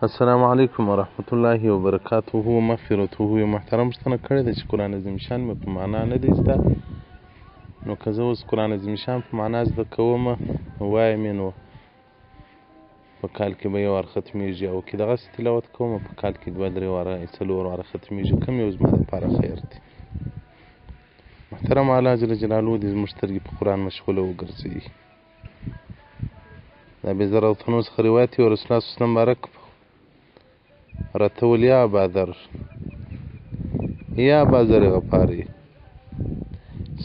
السلام علیکم ورحمت الله وبرکاته. مغفرته. یو محترم پوښتنه کړې ده چې قرآن عظیم شان مې په معنا نه دی زده، نو که زه اوس قرآن عظیم شان په معنا زده کومه وایم یې، نو په کال کې به یو وار ختمیږي، او که دغسې تلاوت کومه په کال کې 2 3 واره 4 واره ختمیږي. کوم یو زما دپاره خیر دی؟ محترم الله جل جلاله دې زموږ سترګې په قرآن مشغوله وګرځوي. دا بې ضرورتونو څخه روایت یې رسول الله صلی الله علیه وسلم مبارک رتول یا ابادر یا ابازر غفاری،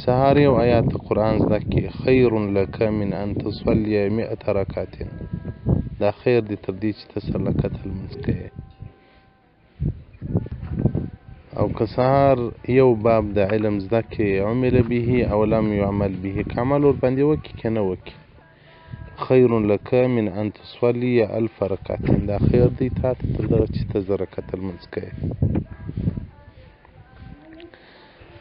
سهار یو آیات قرآن زده کې خیر لک من ان تصلی 100 رکعت، دا خیر دی تر دې چې ته 100 رکعت لمونځ کوې. او که سهار یو باب د علم زده کې عمل به او لم يعمل به، که عمل ورباندې وکړي که نه وکړي، خیر لک من ان تصلی 1000 رکعت، دا خیر دی تا ته تر دغه چې ته 1000 رکعت لمونځ کوې.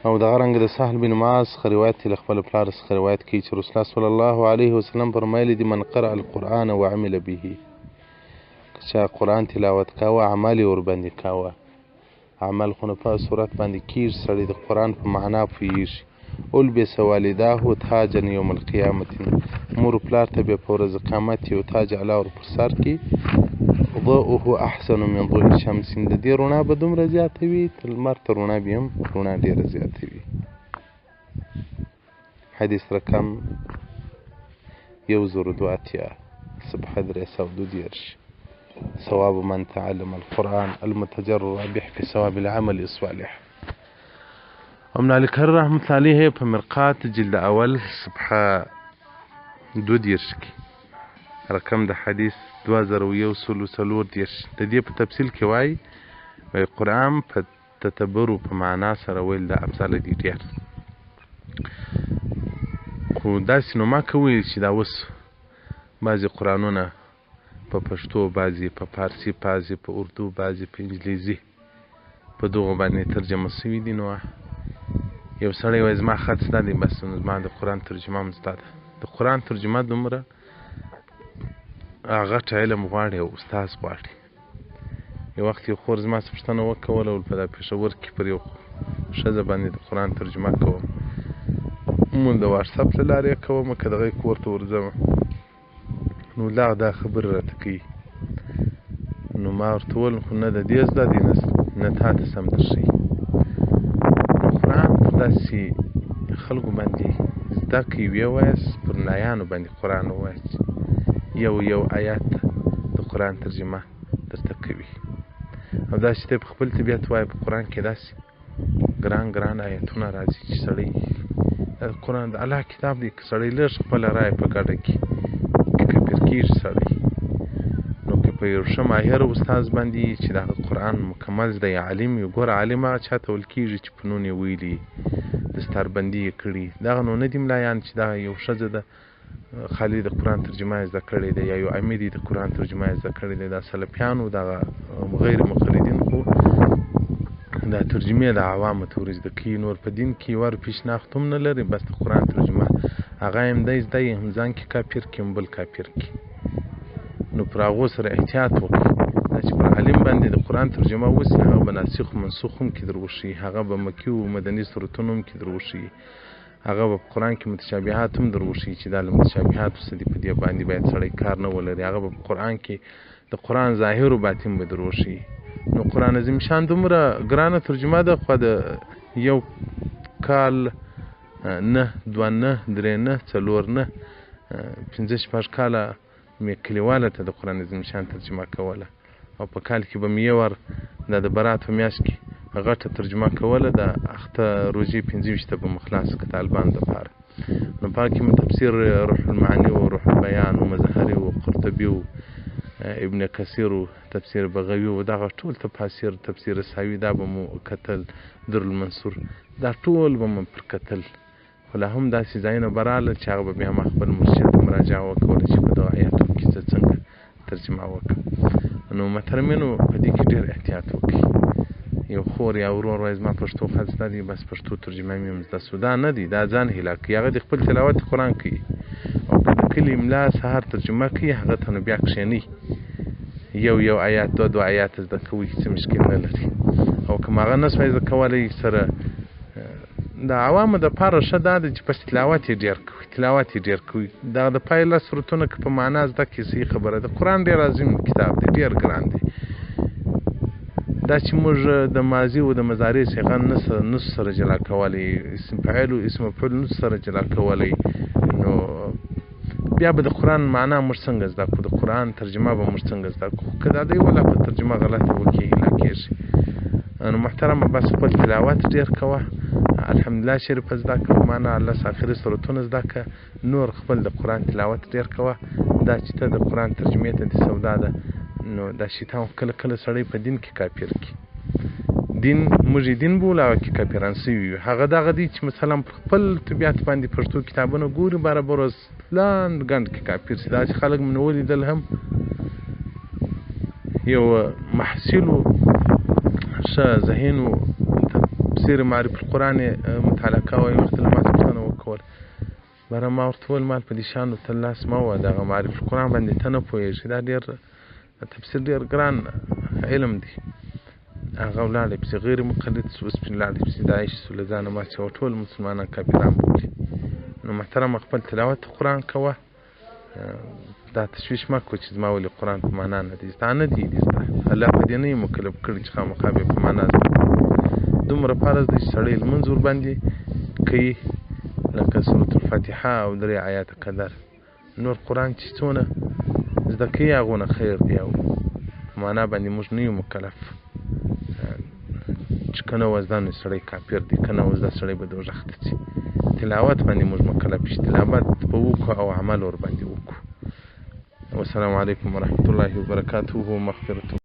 او دغه رنګه د سهل بن معاذ څخه روایت دی، له خپل پلار څخه روایت کوي چې رسول الله صلی الله علیه وسلم فرمایلي دي: من قرأ القرآن وعمل به، که چا قرآن تلاوت کاوه عمل یې ورباندې کاوه، عمل خو نه په صورت باندې کېږي، سړی د قرآن په معنا پوهېږي. البس والداه تاجا یوم القیامت، مور پلار ته بیا په ورځ قیامت یو تاج الله ور پر سر کړي، ضوءه احسن من ضوء الشمس، د دې رڼا به دومره زیاته وي تر لمر ته رڼا بیا هم رڼا ډېره زیاته وي. حدیث رقم 1082 صفحه 322. ثواب من تعلم القرآن المتجر رابح في ثواب العمل الصالح. ابن علي کرر رحمت الله علیه په مرقات جلد اول صفحه 22 کې رقم د حدیث 2144 د دې په تفصیل کې وایي قرآن په تدبر او په معنا سره ویل دا افضل دي ډېر. خو داسې نو ما کوي چې دا اوس بعضې قرآنونه په پښتو، بعضې په فارسي، بعضې په اردو، بعضې په انګلیزي، په دغو باندې ترجمه سوي دي. نو یو سړی وایي زما خط زده دی، بس نو زما د قرآن ترجمه هم زده ده. د قرآن ترجمه دومره غټ علم غواړي او استاذ غواړي. یو وخت یو خور زما څه پوښتنه وکوله، او په دا پېښور کې پر یو ښځه باندې د قرآن ترجمه کوم، مونږ د واټساپ له لارې یې کوم، که د هغې کور ته ورځم نو لا دا خبرې راته کوي. نو ما ورته وویل خو نه د دې زده دی نه تا ته سم درښیي. قرآن پر داسې خلکو باندې زده کوي، ویې وایاست پر نایانو باندې قرآن ووایاست، یو آیات د قرآن ترجمه درته کوي. او داسې ته په خپل طبیعت وایي په قرآن کې داسې ګران آیتونه راځي چې سړی د قرآن د الله کتاب دی، که سړی لږ خپله رایه په ګډه کړي کفر کېږي سړی. نو که په یو ښه ماهر استاذ باندې چې د هغه قرآن مکمل زده یا عالم وي، ګوره عالم هغه چا ته ویل کېږي چې په نون یې ویلي، دستاربندي یې کړي، دغه نو نه دي ملایان چې دغه یو ښځه ده خالي د قرآن ترجمه یې زده کړې ده، یا یو امیر د قرآن ترجمه یې زده کړې ده. دا سلفیانو دغه غیر مقلدین خو دا ترجمې د عوامو ته ور زده کوي، نور په دین کې ور پیشنهاد هم نه لري، بس د قرآن ترجمه هغه هم دی زده یې هم ځان کې کافر کړي هم بل کافر کړي. نو پر هغو سره احتیاط وکړي، دا چې پر عالم باندې د قرآن ترجمه وسي، هغه به ناسخ و منسوخ هم کې در وښیي، هغه به مکي و مدني صورتونه هم کې در وښیي، هغه به په قرآن کې متشابهات هم در وښیي چې دا له متشابهاتو څه دي، په دې باندې باید سړی کار نه ولري. هغه به په قرآن کې د قرآن ظاهر و باطن به در وښیي. نو قرآن عظیم شان دومره ګرانه ترجمه ده، خو د یو کال نه 2 نه 3 نه 4 نه 5 6 کاله مې کلیواله ته د قرآن عظیم شان ترجمه کوله، او په کال کې به مې یو وار دا د برات په میاشت کې غټه ترجمه کوله، د اخته روژې 25 به مخلاص که طالبانو دپاره. نو په هغه کې مې تفسیر روح المعانی و روح البیان و مظهري و قرطبي و ابن کثیر و تفسیر بغوی و دغه ټول تفاسیر، تفسیر ساوي دا به مو کتل، درالمنصور دا ټول به مو پر کتل. خو لا هم داسې ځایونه به راغله چې هغه به بیا ما خپل مرشد ته مراجعه وکوله چې په دغه آیاتو کې زه څنګه ترجمه وکړم. نو محترمینو په دې کې ډېر احتیاط وکړئ. یو خور یا ورور وایي زما پښتو خط زده دی، بس پښتو ترجمه مې هم زده سو، دا نه دی، دا ځان هیله کوي. هغه د خپل تلاوت قرآن کوي او په د کلي املا سهار ترجمه کوي، هغه ته نو بیا کښېنئ یو آیات دو آیات زده کوي هیڅ مشکل نه لري او که هغه نسوای زده کولی سره د عوامو دپاره ښه دا ده چې پس تلاوت یې ډېر کوي دغه د پای لس سورتونه که په معنا زده کړي صحیح خبره ده قرآن ډېر عظیم کتاب دی ډېر ګران دی دا چې موږ د ماضي او د مضارع صیغه نسو سره جلا کولی اسم فاعل او اسم مفعول نسو سره جلا کولی نو بیا به د قرآن معنا موږ څنګه زده کړو د قرآن ترجمه به موږ څنګه زده کړو که دا دی ولا په ترجمه غلطه وکړي هیله کېږي نو محترمه بس خپل تلاوت ډېر کوه الحمدلله شریفه زده کړه معنا لس آخري سورتونه زده کړه نور خپل د قرآن تلاوت ډېر کوه دا چې ته د قرآن ترجمې ته دې سودا ده نو دا شیطان کله کله سړی په دین کې کافر کړي دین موږ یې دین بولو هغه کې کافران سوي وي هغه دغه دی چې مثلا پر خپل طبیعت باندې پښتو کتابونه ګوري برابر اوس لاند ګنډ کې کافر سي دا چې خلک مې ولیدل هم یو محصلو ښه ذهین و تفسیر معرف القرآن مطالعه کوه یو وخت له ما څخه پوښتنه وکول باره ما ورته وویل مال په دې شیانو ته لاس مه ووهه دغه معرف القرآن باندې ته نه پوهېږې دا ډېر تفسیر ډېر ګران علم دی هغه ولاړی پسې غیر مقلد سو اوس پسې لاړی پسې داعش سو له ځانه ما چې ټول مسلمانان کافران بولي نو محترمه خپل تلاوت قرآن کوه دا تشویش مه کړو چې زما ولې قرآن په معنا نه دی زده نه دی زده الله په دې نه یې مکلف کړی چې خامخا به په معنا زده دومره فرض دی چې سړی لمونځ ورباندې کوي لکه سورة الفاتحه او 3 آیاته قدر نور قرآن چې څونه زده کوي هغونه خیر دی او په معنا باندې موږ نه یو مکلف چې که نه وزده نو سړی کافر دی که نه وزده سړی به دوزخ ته ځي تلاوت باندې موږ مکلف شي تلاوت به وکړو او عمل ورباندې وکړو والسلام علیکم ورحمة الله وبرکاته ومغفرته